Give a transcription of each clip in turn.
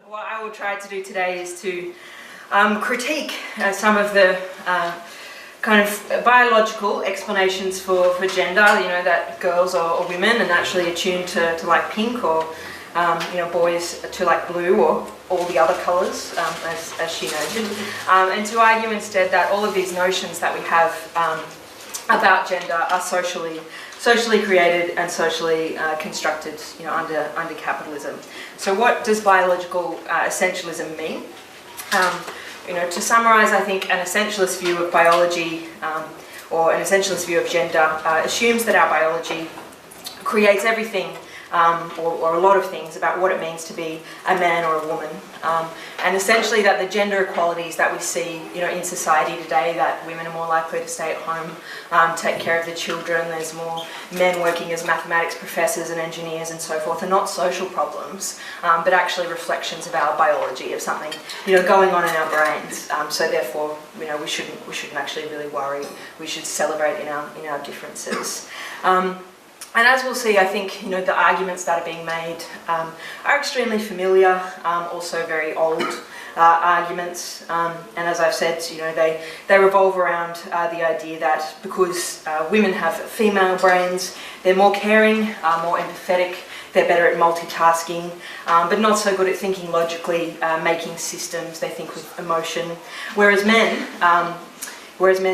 What I will try to do today is to critique some of the kind of biological explanations for gender, you know, that girls or women are naturally attuned to like pink, or you know, boys to like blue or all the other colours, as she noted, and to argue instead that all of these notions that we have about gender are socially created and socially constructed, you know, under capitalism. So what does biological essentialism mean? You know, to summarise, I think an essentialist view of biology or an essentialist view of gender assumes that our biology creates everything or a lot of things about what it means to be a man or a woman, and essentially that the gender equalities that we see, you know, in society today, that women are more likely to stay at home, take care of the children, there's more men working as mathematics professors and engineers and so forth, are not social problems, but actually reflections of our biology, of something, you know, going on in our brains. So therefore, you know, we shouldn't actually really worry. We should celebrate in our differences. And as we'll see, I think, you know, the arguments that are being made are extremely familiar, also very old arguments, and as I've said, you know, they revolve around the idea that because women have female brains, they're more caring, more empathetic, they're better at multitasking, but not so good at thinking logically, making systems. They think with emotion, whereas men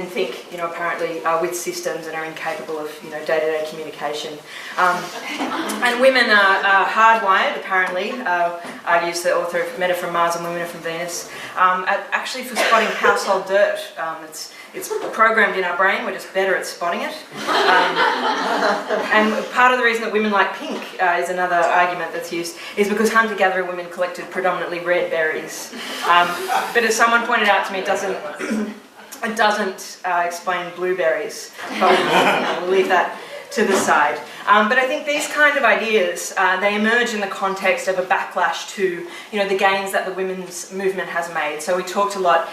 think, you know, apparently with systems and are incapable of, you know, day-to-day communication. And women are hardwired, apparently, argues the author of Men Are From Mars and Women Are From Venus, actually for spotting household dirt. It's programmed in our brain, we're just better at spotting it. And part of the reason that women like pink is another argument that's used, is because hunter-gatherer women collected predominantly red berries. But as someone pointed out to me, it doesn't explain blueberries. We'll leave that to the side. But I think these kind of ideas, they emerge in the context of a backlash to, you know, the gains that the women's movement has made. So we talked a lot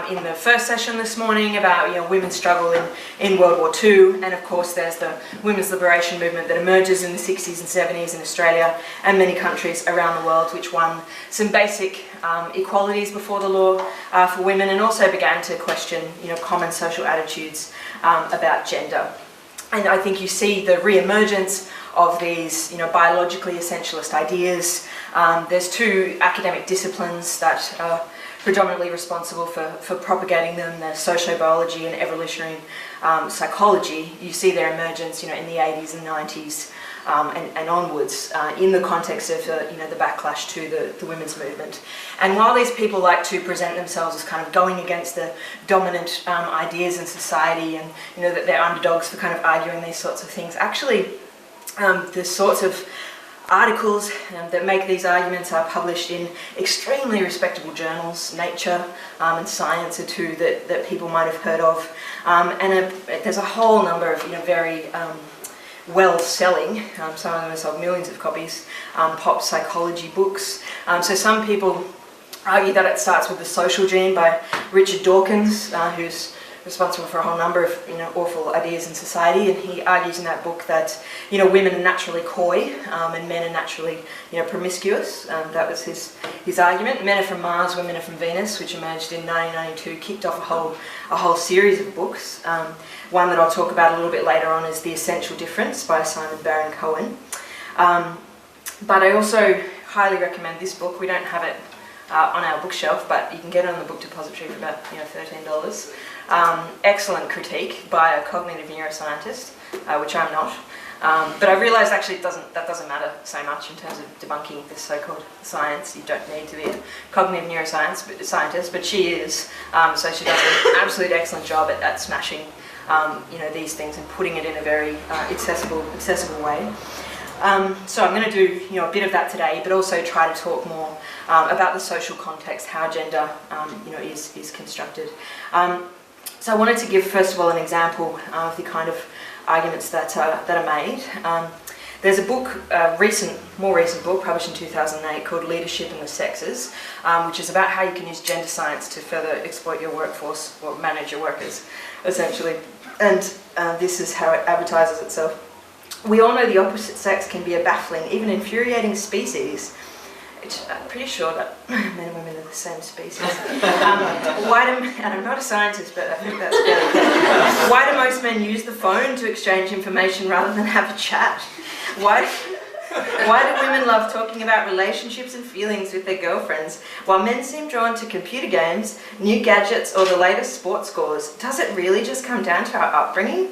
in the first session this morning about, you know, women's struggle in World War II, and of course there's the women's liberation movement that emerges in the 60s and 70s in Australia and many countries around the world, which won some basic equalities before the law for women, and also began to question, you know, common social attitudes about gender. And I think you see the re-emergence of these, you know, biologically essentialist ideas. There's two academic disciplines that are predominantly responsible for propagating them, the sociobiology and evolutionary psychology. You see their emergence, you know, in the 80s and 90s and onwards in the context of, you know, the backlash to the women's movement. And while these people like to present themselves as kind of going against the dominant ideas in society, and, you know, that they're underdogs for kind of arguing these sorts of things, actually the sorts of articles that make these arguments are published in extremely respectable journals. Nature and Science are two that people might have heard of, and there's a whole number of, you know, very well-selling, some of them have sold millions of copies, pop psychology books. So some people argue that it starts with The Social Gene by Richard Dawkins, who's responsible for a whole number of, you know, awful ideas in society, and he argues in that book that, you know, women are naturally coy and men are naturally, you know, promiscuous. That was his argument. Men Are From Mars, Women Are From Venus, which emerged in 1992, kicked off a whole series of books. One that I'll talk about a little bit later on is The Essential Difference by Simon Baron-Cohen. But I also highly recommend this book. We don't have it on our bookshelf, but you can get it on the book depository for about, you know, $13. Excellent critique by a cognitive neuroscientist, which I'm not. But I realised actually that doesn't matter so much in terms of debunking this so-called science. You don't need to be a cognitive neuroscience scientist, but she is. So she does an absolute excellent job at smashing, you know, these things and putting it in a very accessible way. So I'm going to do, you know, a bit of that today, but also try to talk more about the social context, how gender, you know, is constructed. So I wanted to give, first of all, an example of the kind of arguments that are made. There's a book, more recent book, published in 2008, called Leadership and the Sexes, which is about how you can use gender science to further exploit your workforce, or manage your workers, essentially. And this is how it advertises itself. We all know the opposite sex can be a baffling, even infuriating species. I'm pretty sure that men and women are the same species. And I'm not a scientist, but I think that's fairly clear. Why do most men use the phone to exchange information rather than have a chat? Why do women love talking about relationships and feelings with their girlfriends, while men seem drawn to computer games, new gadgets, or the latest sports scores? Does it really just come down to our upbringing?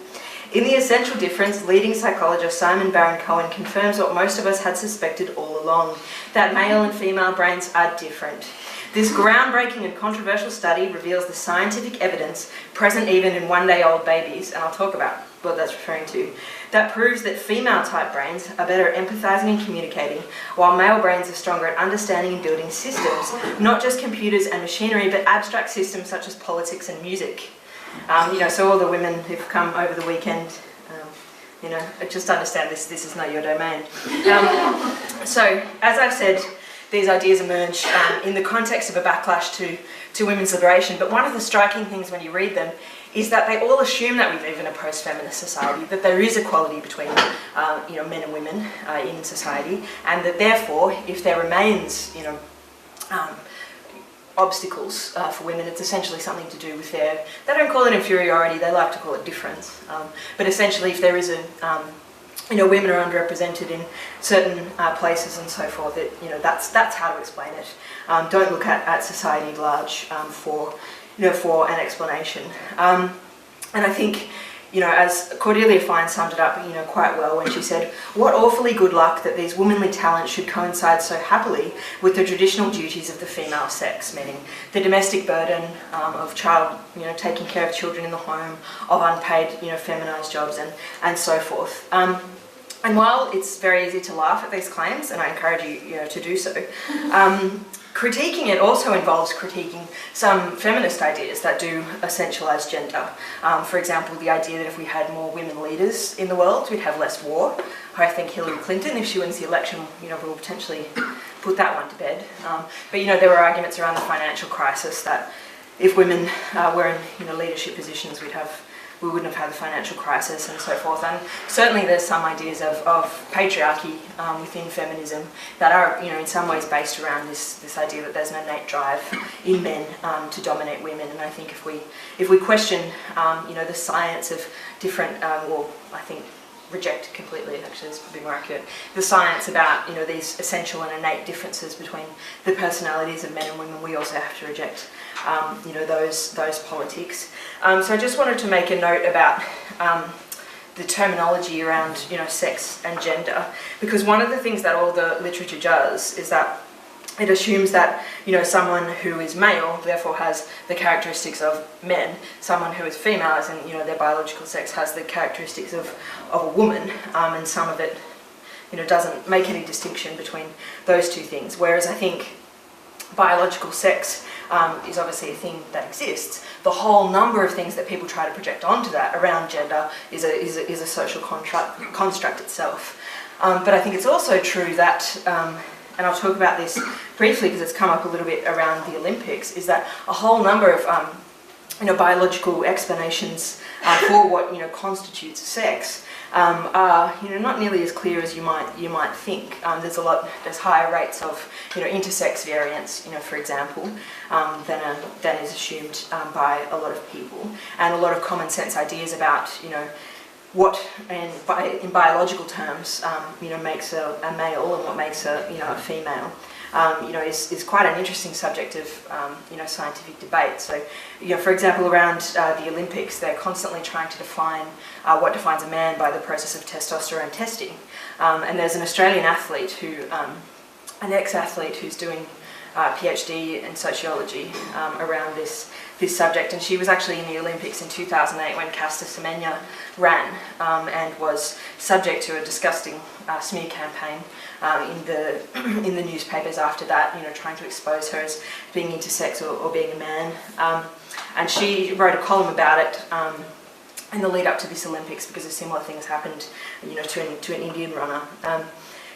In The Essential Difference, leading psychologist Simon Baron-Cohen confirms what most of us had suspected all along, that male and female brains are different. This groundbreaking and controversial study reveals the scientific evidence present even in one-day-old babies, and I'll talk about what that's referring to, that proves that female-type brains are better at empathising and communicating, while male brains are stronger at understanding and building systems, not just computers and machinery, but abstract systems such as politics and music. So all the women who've come over the weekend, just understand this is not your domain. So, as I've said, these ideas emerge in the context of a backlash to women's liberation, but one of the striking things when you read them is that they all assume that we live in a post-feminist society, that there is equality between men and women in society, and that therefore, if there remains obstacles for women, it's essentially something to do with they don't call it inferiority, they like to call it difference. But essentially, if there is women are underrepresented in certain places and so forth, that's how to explain it. Don't look at society at large for an explanation. And I think, as Cordelia Fine summed it up, quite well when she said, "What awfully good luck that these womanly talents should coincide so happily with the traditional duties of the female sex," meaning the domestic burden of taking care of children in the home, of unpaid, feminised jobs, and so forth. And while it's very easy to laugh at these claims, and I encourage you, to do so, critiquing it also involves critiquing some feminist ideas that do essentialise gender. For example, the idea that if we had more women leaders in the world, we'd have less war. I think Hillary Clinton, if she wins the election, will potentially put that one to bed. But there were arguments around the financial crisis that if women were in leadership positions, we wouldn't have had the financial crisis and so forth. And certainly there's some ideas of patriarchy within feminism that are, in some ways based around this idea that there's an innate drive in men to dominate women. And I think if we question, the science of different, I think reject completely, actually is probably more accurate, the science about, these essential and innate differences between the personalities of men and women, we also have to reject those politics. So I just wanted to make a note about the terminology around sex and gender, because one of the things that all the literature does is that it assumes that someone who is male therefore has the characteristics of men, someone who is female, as in their biological sex, has the characteristics of a woman, and some of it doesn't make any distinction between those two things. Whereas I think biological sex is obviously a thing that exists. The whole number of things that people try to project onto that around gender is a social construct itself. But I think it's also true that, and I'll talk about this briefly because it's come up a little bit around the Olympics, is that a whole number of biological explanations for what constitutes sex are not nearly as clear as you might think. There's higher rates of intersex variance, for example, than is assumed by a lot of people, and a lot of common sense ideas about what in biological terms makes a male and what makes a female. Is quite an interesting subject of scientific debate. So, for example, around the Olympics, they're constantly trying to define what defines a man by the process of testosterone testing. And there's an Australian athlete an ex-athlete who's doing a PhD in sociology around this subject, and she was actually in the Olympics in 2008 when Caster Semenya ran and was subject to a disgusting smear campaign in the newspapers after that, trying to expose her as being intersex or being a man. And she wrote a column about it in the lead up to this Olympics because a similar thing has happened, to an Indian runner.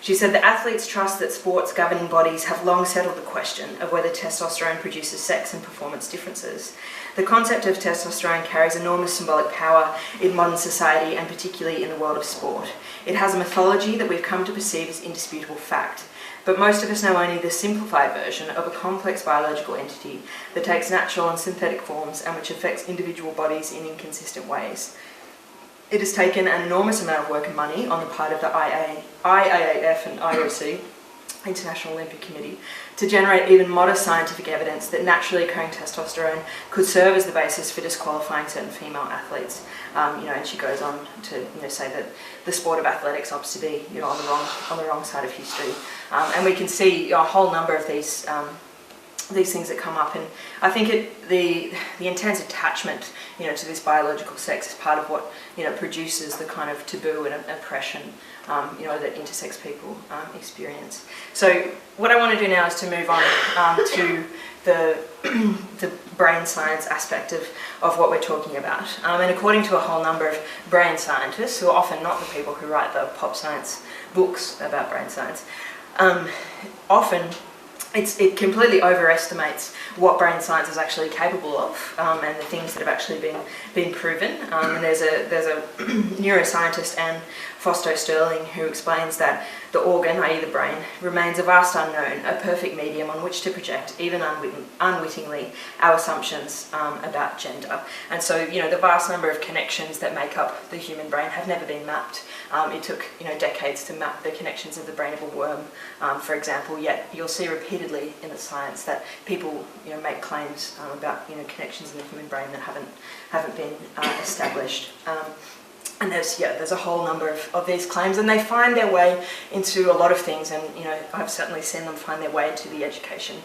She said the athletes trust that sports governing bodies have long settled the question of whether testosterone produces sex and performance differences. The concept of testosterone carries enormous symbolic power in modern society and particularly in the world of sport. It has a mythology that we've come to perceive as indisputable fact, but most of us know only the simplified version of a complex biological entity that takes natural and synthetic forms and which affects individual bodies in inconsistent ways. It has taken an enormous amount of work and money on the part of the IAAF and IOC, International Olympic Committee, to generate even modest scientific evidence that naturally occurring testosterone could serve as the basis for disqualifying certain female athletes. And she goes on to say that the sport of athletics opts to be on the wrong side of history. And we can see a whole number of these things that come up, and I think the intense attachment to this biological sex is part of what produces the kind of taboo and oppression that intersex people experience. So what I want to do now is to move on to the brain science aspect of what we're talking about. And according to a whole number of brain scientists, who are often not the people who write the pop science books about brain science, often it completely overestimates what brain science is actually capable of, and the things that have actually been proven. And there's a neuroscientist, Anne Foster Sterling, who explains that the organ, i.e. the brain, remains a vast unknown, a perfect medium on which to project, even unwittingly, our assumptions about gender. And so, the vast number of connections that make up the human brain have never been mapped. It took, decades to map the connections of the brain of a worm, for example, yet you'll see repeatedly in the science that people, make claims about, connections in the human brain that haven't been established. And there's a whole number of these claims, and they find their way into a lot of things, and I've certainly seen them find their way into the education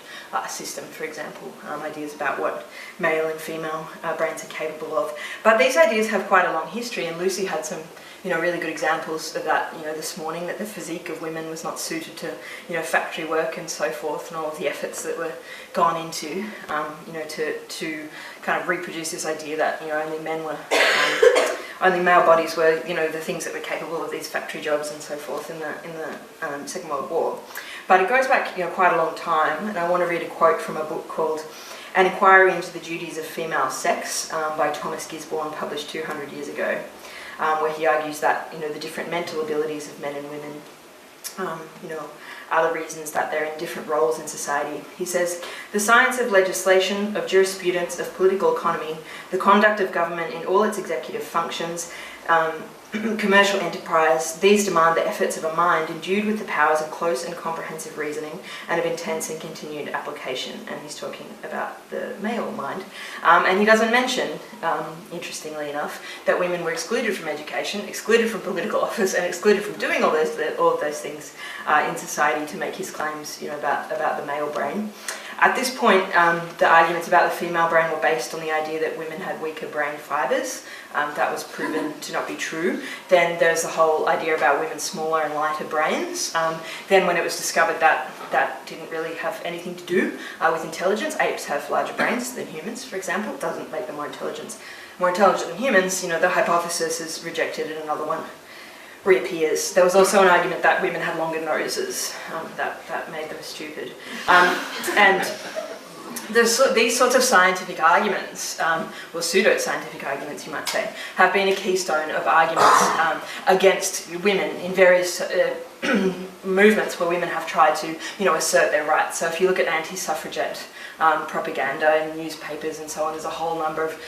system, for example, ideas about what male and female brains are capable of. But these ideas have quite a long history, and Lucy had some really good examples of that, this morning, that the physique of women was not suited to, factory work and so forth, and all of the efforts that were gone into, to kind of reproduce this idea that, only men were, only male bodies were, the things that were capable of these factory jobs and so forth in the Second World War. But it goes back, quite a long time, and I want to read a quote from a book called An Inquiry into the Duties of Female Sex by Thomas Gisborne, published 200 years ago. Where he argues that the different mental abilities of men and women are the reasons that they're in different roles in society. He says, the science of legislation, of jurisprudence, of political economy, the conduct of government in all its executive functions, commercial enterprise, these demand the efforts of a mind endued with the powers of close and comprehensive reasoning and of intense and continued application. And he's talking about the male mind. And he doesn't mention, interestingly enough, that women were excluded from education, excluded from political office, and excluded from doing all of those things in society to make his claims about the male brain. At this point, the arguments about the female brain were based on the idea that women had weaker brain fibres. That was proven to not be true. Then there's the whole idea about women's smaller and lighter brains. Then when it was discovered that that didn't really have anything to do with intelligence, apes have larger brains than humans, for example. It doesn't make them more intelligent than humans. The hypothesis is rejected and another one reappears. There was also an argument that women had longer noses. That made them stupid. And these sorts of scientific arguments, or pseudo-scientific arguments you might say, have been a keystone of arguments against women in various movements where women have tried to assert their rights. So if you look at anti-suffragette propaganda in newspapers and so on, there's a whole number of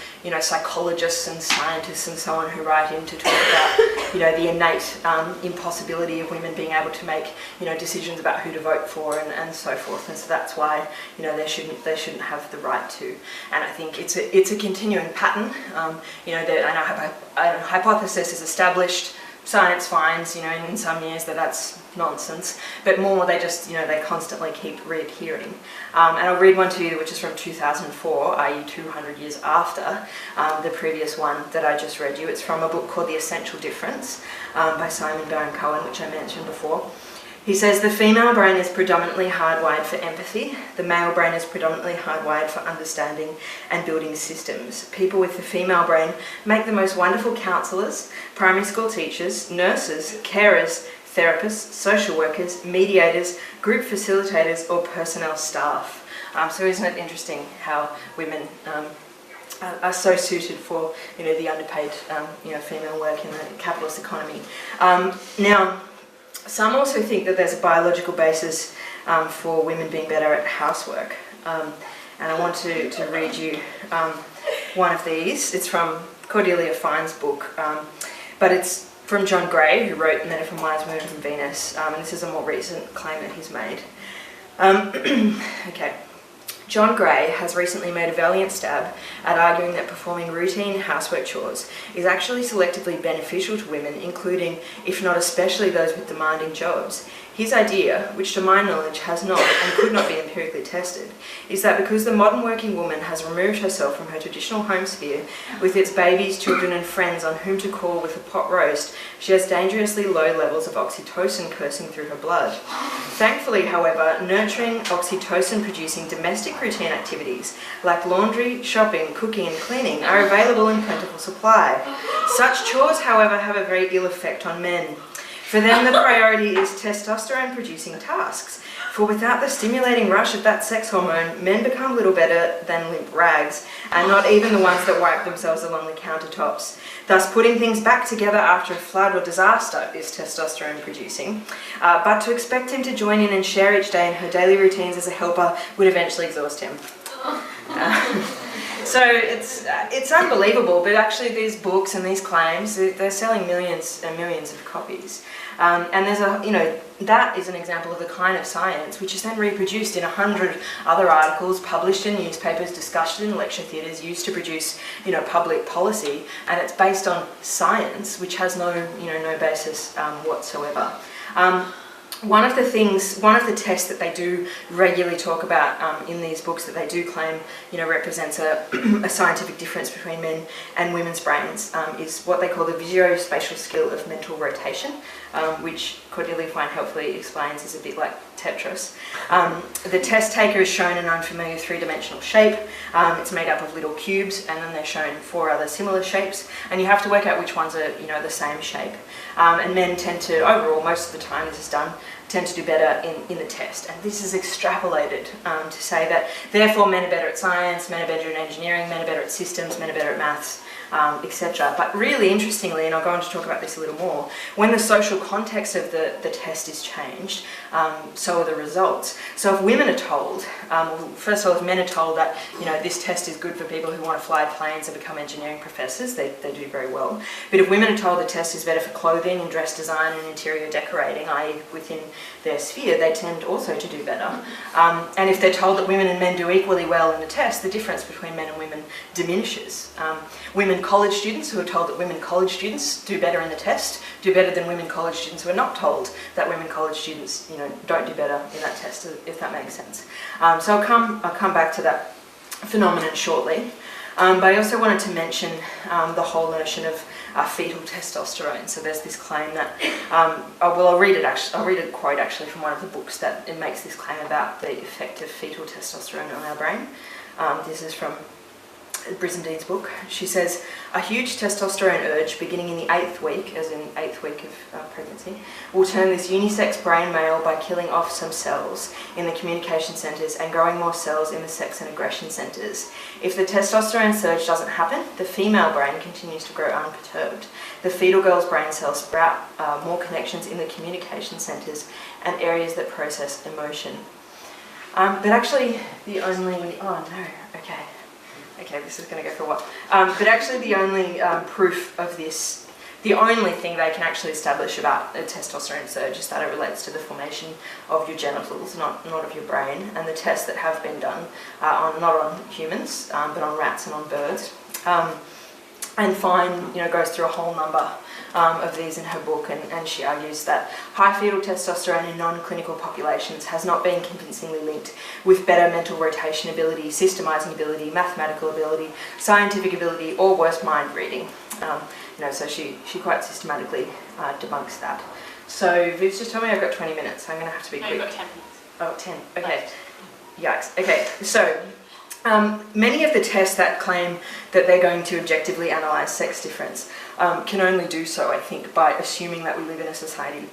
psychologists and scientists and so on who write in to talk about the innate impossibility of women being able to make decisions about who to vote for and so forth. And so that's why they shouldn't have the right to. And I think it's a continuing pattern. A hypothesis is established. Science finds, in some years that's nonsense, but more they just, they constantly keep reappearing. And I'll read one to you, which is from 2004, i.e. 200 years after the previous one that I just read you. It's from a book called The Essential Difference by Simon Baron-Cohen, which I mentioned before. He says, the female brain is predominantly hardwired for empathy. The male brain is predominantly hardwired for understanding and building systems. People with the female brain make the most wonderful counsellors, primary school teachers, nurses, carers, therapists, social workers, mediators, group facilitators, or personnel staff. So isn't it interesting how women are so suited for, the underpaid, female work in the capitalist economy. Now, some also think that there's a biological basis for women being better at housework. And I want to read you one of these. It's from Cordelia Fine's book, but it's from John Gray, who wrote Men Are From Mars, Women Are From Venus, and this is a more recent claim that he's made. Okay. John Gray has recently made a valiant stab at arguing that performing routine housework chores is actually selectively beneficial to women, including, if not especially, those with demanding jobs. His idea, which to my knowledge has not and could not be empirically tested, is that because the modern working woman has removed herself from her traditional home sphere, with its babies, children and friends on whom to call with a pot roast, she has dangerously low levels of oxytocin coursing through her blood. Thankfully, however, nurturing oxytocin-producing domestic routine activities like laundry, shopping, cooking and cleaning are available in plentiful supply. Such chores, however, have a very ill effect on men. For them, the priority is testosterone-producing tasks, for without the stimulating rush of that sex hormone, men become little better than limp rags, and not even the ones that wipe themselves along the countertops. Thus, putting things back together after a flood or disaster is testosterone-producing, but to expect him to join in and share each day in her daily routines as a helper would eventually exhaust him. So it's unbelievable, but actually these books and these claims, they're selling millions and millions of copies. And there's that is an example of the kind of science which is then reproduced in 100 other articles, published in newspapers, discussed in lecture theatres, used to produce, public policy, and it's based on science which has no basis whatsoever. One of the tests that they do regularly talk about in these books that they do claim, represents a scientific difference between men and women's brains is what they call the Vizio spatial skill of mental rotation, which Cordelia Fine helpfully explains is a bit like Tetris. The test taker is shown an unfamiliar three-dimensional shape. It's made up of little cubes, and then they're shown 4 other similar shapes, and you have to work out which ones are, the same shape. And men tend to, overall, most of the time this is done, tend to do better in the test. And this is extrapolated to say that therefore men are better at science, men are better at engineering, men are better at systems, men are better at maths, etc. But really interestingly, and I'll go on to talk about this a little more, when the social context of the test is changed, so are the results. So if women are told, first of all, if men are told that this test is good for people who want to fly planes and become engineering professors, they do very well. But if women are told the test is better for clothing and dress design and interior decorating, i.e. within their sphere, they tend also to do better. And if they're told that women and men do equally well in the test, the difference between men and women diminishes. Women college students who are told that women college students do better in the test do better than women college students who are not told that women college students don't do better in that test, if that makes sense. So I'll come back to that phenomenon shortly. But I also wanted to mention the whole notion of fetal testosterone. So there's this claim that, I'll read a quote actually from one of the books that it makes this claim about the effect of fetal testosterone on our brain. This is from Brisendine's book. She says, a huge testosterone urge beginning in the 8th week, as in 8th week of pregnancy, will turn this unisex brain male by killing off some cells in the communication centres and growing more cells in the sex and aggression centres. If the testosterone surge doesn't happen, the female brain continues to grow unperturbed. The fetal girl's brain cells sprout more connections in the communication centres and areas that process emotion. But actually, the only... Oh no, okay. Okay, this is going to go for a while. But actually the only proof of this, the only thing they can actually establish about a testosterone surge is that it relates to the formation of your genitals, not of your brain. And the tests that have been done are not on humans, but on rats and on birds. And Fine, goes through a whole number of these in her book, and she argues that high fetal testosterone in non-clinical populations has not been convincingly linked with better mental rotation ability, systemising ability, mathematical ability, scientific ability, or worse, mind reading. So she quite systematically debunks that. So Viv's just told me I've got 20 minutes. I'm going to have to be quick. You've got 10 minutes. Oh, 10. Okay. Yikes. Okay. So many of the tests that claim that they're going to objectively analyse sex difference can only do so, I think, by assuming that we live in a society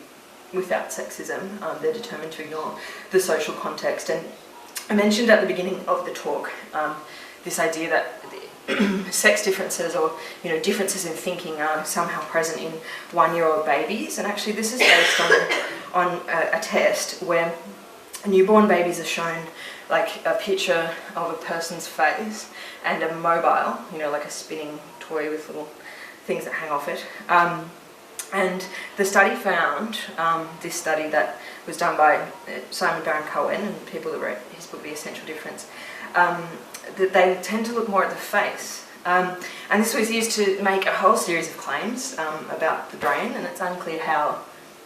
without sexism. They're determined to ignore the social context. And I mentioned at the beginning of the talk this idea that sex differences or differences in thinking are somehow present in 1-year-old babies, and actually this is based on a test where newborn babies are shown like a picture of a person's face and a mobile, like a spinning toy with little things that hang off it. And the study found, this study that was done by Simon Baron-Cohen and people that wrote his book The Essential Difference, that they tend to look more at the face. And this was used to make a whole series of claims about the brain, and it's unclear how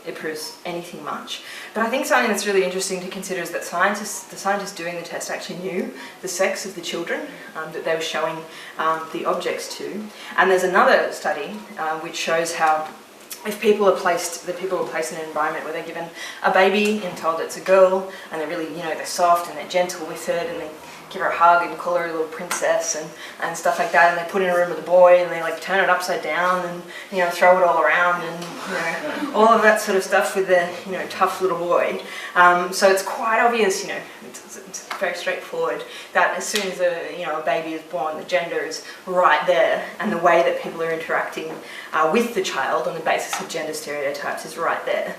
it proves anything much. But I think something that's really interesting to consider is that the scientists doing the test actually knew the sex of the children that they were showing the objects to. And there's another study which shows how if people are placed in an environment where they're given a baby and told it's a girl, and they're really, they're soft and they're gentle with it, and they give her a hug and call her a little princess and stuff like that, and they put in a room with a boy and they like turn it upside down and throw it all around and all of that sort of stuff with the tough little boy. So it's quite obvious, it's very straightforward that as soon as a baby is born, the gender is right there, and the way that people are interacting with the child on the basis of gender stereotypes is right there.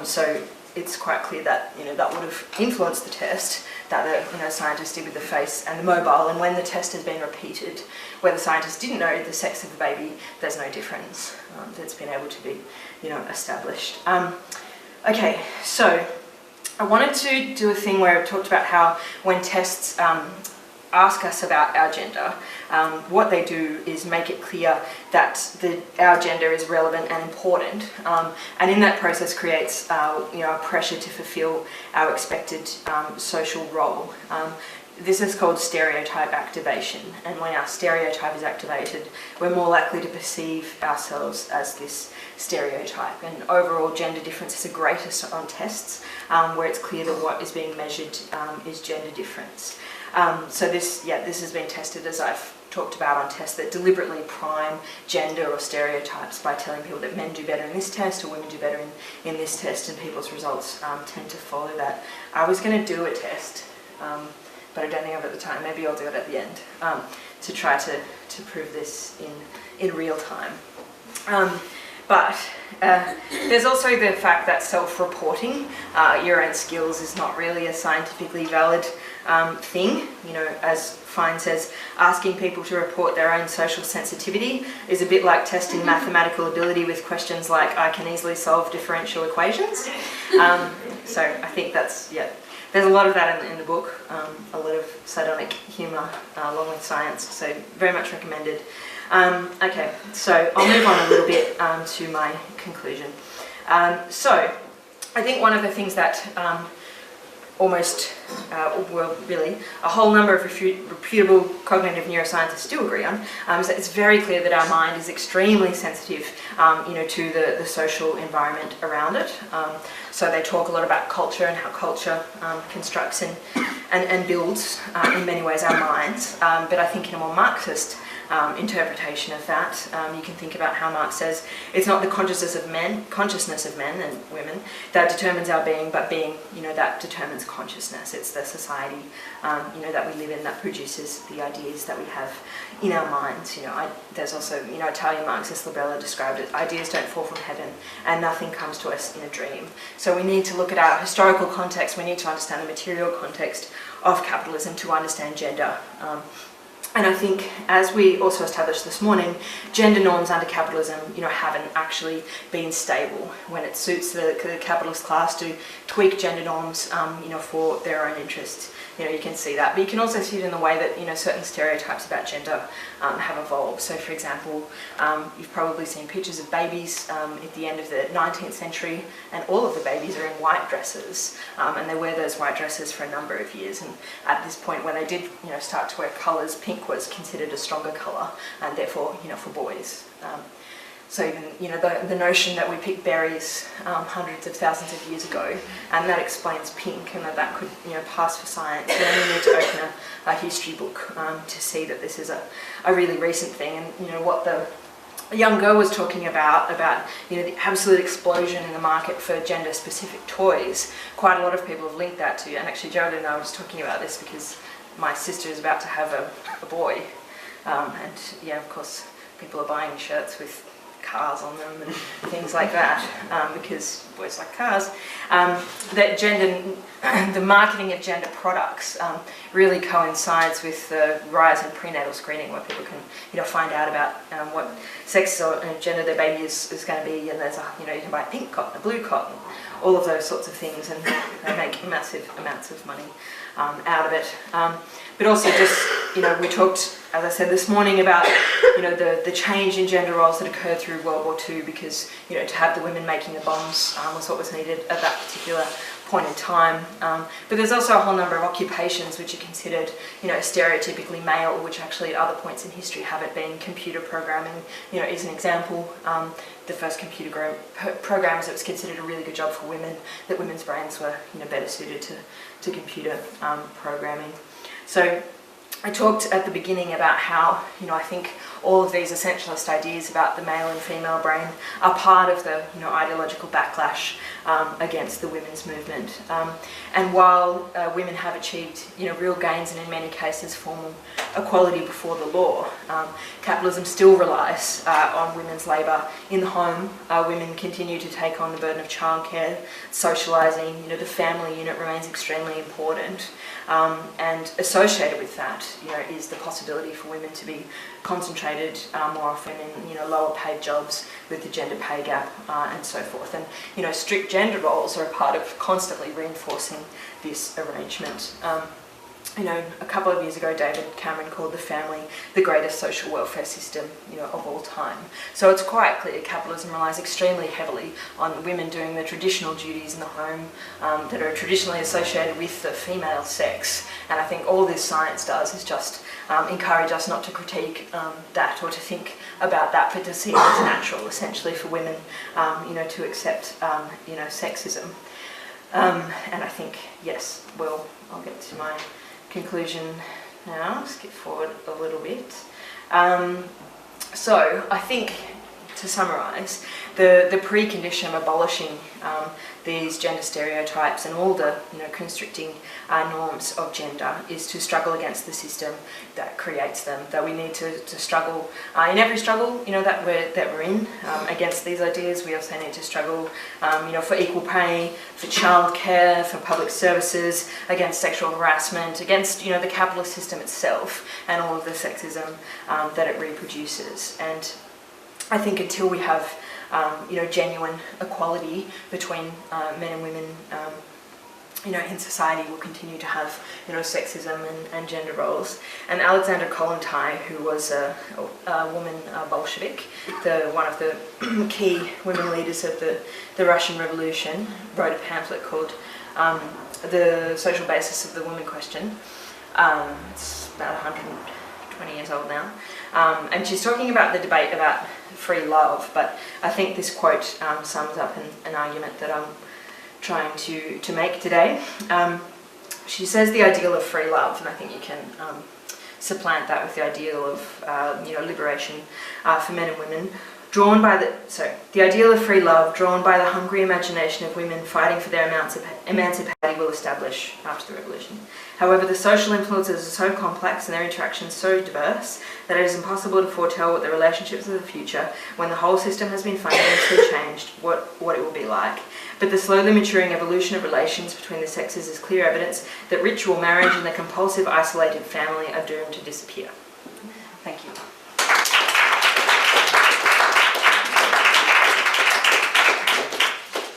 So it's quite clear that that would have influenced the test that the scientists did with the face and the mobile. And when the test has been repeated, where the scientists didn't know the sex of the baby, there's no difference that's been able to be established. Okay, so I wanted to do a thing where I talked about how when tests ask us about our gender, what they do is make it clear that our gender is relevant and important, and in that process creates a pressure to fulfill our expected social role. This is called stereotype activation, and when our stereotype is activated, we're more likely to perceive ourselves as this stereotype. And overall gender differences are greatest on tests where it's clear that what is being measured is gender difference. So this has been tested, as I've talked about, on tests that deliberately prime gender or stereotypes by telling people that men do better in this test or women do better in this test, and people's results tend to follow that. I was going to do a test, but I don't think I have at the time. Maybe I'll do it at the end to try to prove this in real time. But there's also the fact that self-reporting your own skills is not really a scientifically valid thing. As Fine says, asking people to report their own social sensitivity is a bit like testing mathematical ability with questions like, I can easily solve differential equations. So I think that's, there's a lot of that in the book, a lot of sardonic humour along with science, so very much recommended. Okay, so I'll move on a little bit to my conclusion. So I think one of the things that really a whole number of reputable cognitive neuroscientists do agree on is that it's very clear that our mind is extremely sensitive to the social environment around it. So they talk a lot about culture and how culture constructs and builds in many ways our minds, but I think in a more Marxist interpretation of that, you can think about how Marx says it's not the consciousness of men and women that determines our being, but being, that determines consciousness. It's the society, that we live in that produces the ideas that we have in our minds. There's also, Italian Marxist Librella described it, ideas don't fall from heaven and nothing comes to us in a dream. So we need to look at our historical context, we need to understand the material context of capitalism to understand gender. And I think, as we also established this morning, gender norms under capitalism, haven't actually been stable. When it suits the capitalist class to tweak gender norms, for their own interests, you can see that. But you can also see it in the way that, certain stereotypes about gender have evolved. So, for example, you've probably seen pictures of babies at the end of the 19th century, and all of the babies are in white dresses, and they wear those white dresses for a number of years. And at this point, when they did, start to wear colours, pink was considered a stronger colour, and therefore, for boys. So even, the notion that we picked berries hundreds of thousands of years ago, and that explains pink, and that could, pass for science. You only need to open a history book to see that this is a really recent thing. And, what the a young girl was talking about the absolute explosion in the market for gender-specific toys. Quite a lot of people have linked that to, and actually Geraldine and I were just talking about this because my sister is about to have a boy, and yeah, of course, people are buying shirts with cars on them and things like that, because boys like cars. That the marketing of gender products really coincides with the rise in prenatal screening, where people can find out about what sex or gender their baby is going to be, and there's you can buy pink cotton, blue cotton, all of those sorts of things, and they make massive amounts of money out of it. But also just, we talked, as I said this morning, about, the change in gender roles that occurred through World War II, because, to have the women making the bombs was what was needed at that particular point in time. But there's also a whole number of occupations which are considered, stereotypically male, which actually at other points in history haven't been. Computer programming, is an example. The first computer programs, it was considered a really good job for women, that women's brains were, better suited to computer programming. So I talked at the beginning about how, I think all of these essentialist ideas about the male and female brain are part of the, ideological backlash against the women's movement. And while women have achieved, real gains and in many cases formal equality before the law, capitalism still relies on women's labour in the home. Women continue to take on the burden of childcare, socialising. The family unit remains extremely important. And associated with that, is the possibility for women to be concentrated more often in, lower paid jobs with the gender pay gap and so forth. And, strict gender roles are a part of constantly reinforcing this arrangement. A couple of years ago, David Cameron called the family the greatest social welfare system, of all time. So it's quite clear capitalism relies extremely heavily on women doing the traditional duties in the home that are traditionally associated with the female sex. And I think all this science does is just encourage us not to critique that or to think about that, but to see it as natural, essentially, for women, to accept, sexism. And I think, yes, I'll get to my conclusion now, skip forward a little bit. So I think, to summarise, the precondition of abolishing these gender stereotypes and all the constricting norms of gender is to struggle against the system that creates them. That we need to struggle in every struggle that we're in against these ideas. We also need to struggle for equal pay, for childcare, for public services, against sexual harassment, against the capitalist system itself and all of the sexism that it reproduces. And I think until we have genuine equality between men and women, in society, we'll continue to have, sexism and gender roles. And Alexandra Kollontai, who was a woman Bolshevik, one of the key women leaders of the Russian Revolution, wrote a pamphlet called The Social Basis of the Woman Question. It's about 120 years old now. And she's talking about the debate about free love, but I think this quote sums up an argument that I'm trying to make today. She says the ideal of free love, and I think you can supplant that with the ideal of liberation for men and women, the ideal of free love drawn by the hungry imagination of women fighting for their emancipation will establish after the revolution. However, the social influences are so complex and their interactions so diverse that it is impossible to foretell what the relationships of the future, when the whole system has been fundamentally changed, what it will be like. But the slowly maturing evolution of relations between the sexes is clear evidence that ritual marriage and the compulsive isolated family are doomed to disappear. Thank you.